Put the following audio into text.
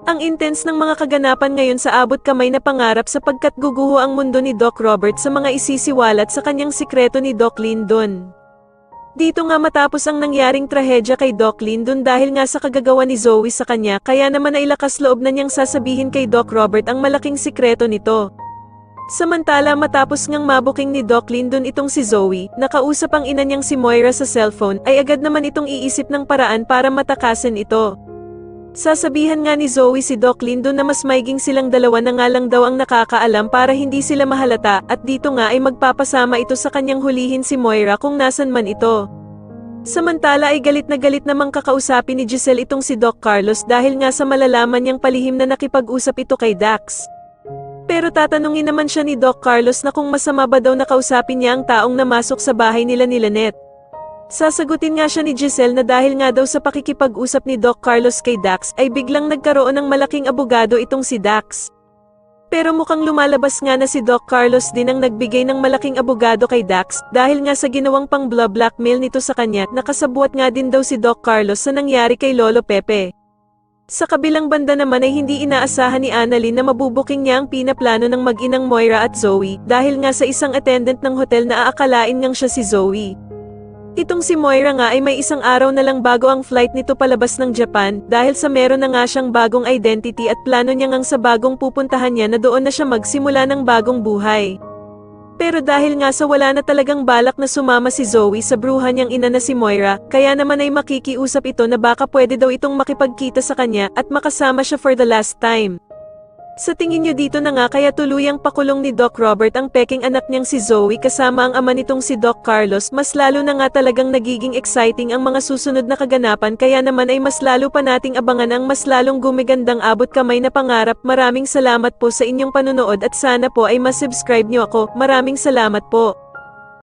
Ang intense ng mga kaganapan ngayon sa abot kamay na pangarap sapagkat guguho ang mundo ni Doc Robert sa mga isisiwalat sa kanyang sikreto ni Doc Lyndon. Dito nga matapos ang nangyaring trahedya kay Doc Lyndon dahil nga sa kagagawa ni Zoe sa kanya kaya naman ay lakas loob na niyang sasabihin kay Doc Robert ang malaking sikreto nito. Samantala matapos ngang mabuking ni Doc Lyndon itong si Zoe, nakausap ang ina niyang si Moira sa cellphone ay agad naman itong iisip ng paraan para matakasan ito. Sasabihan nga ni Zoe si Doc Lyndon na mas maiging silang dalawa na nga lang daw ang nakakaalam para hindi sila mahalata at dito nga ay magpapasama ito sa kanyang hulihin si Moira kung nasan man ito. Samantala ay galit namang kakausapin ni Giselle itong si Doc Carlos dahil nga sa malalaman niyang palihim na nakipag-usap ito kay Dax. Pero tatanungin naman siya ni Doc Carlos na kung masama ba daw nakausapin niya ang taong namasok sa bahay nila ni Lynette. Sasagutin nga siya ni Giselle na dahil nga daw sa pakikipag-usap ni Doc Carlos kay Dax ay biglang nagkaroon ng malaking abogado itong si Dax. Pero mukhang lumalabas nga na si Doc Carlos din ang nagbigay ng malaking abogado kay Dax dahil nga sa ginawang pang-blackmail nito sa kanya nakasabuat nga din daw si Doc Carlos sa nangyari kay Lolo Pepe. Sa kabilang banda naman ay hindi inaasahan ni Annalyn na mabubuking niya ang pinaplano ng mag-inang Moira at Zoe dahil nga sa isang attendant ng hotel na aakalain ngang siya si Zoe. Itong si Moira nga ay may isang araw na lang bago ang flight nito palabas ng Japan dahil sa meron na nga siyang bagong identity at plano niya ngang sa bagong pupuntahan niya na doon na siya magsimula ng bagong buhay. Pero dahil nga sa wala na talagang balak na sumama si Zoe sa bruhan niyang ina na si Moira, kaya naman ay makikiusap ito na baka pwede daw itong makipagkita sa kanya at makasama siya for the last time. Sa tingin niyo dito na nga kaya tuluyang pakulong ni Doc Robert ang peking anak niyang si Zoe kasama ang ama nitong si Doc Carlos, mas lalo na nga talagang nagiging exciting ang mga susunod na kaganapan kaya naman ay mas lalo pa nating abangan ang mas lalong gumigandang abot kamay na pangarap. Maraming salamat po sa inyong panunood at sana po ay masubscribe niyo ako. Maraming salamat po.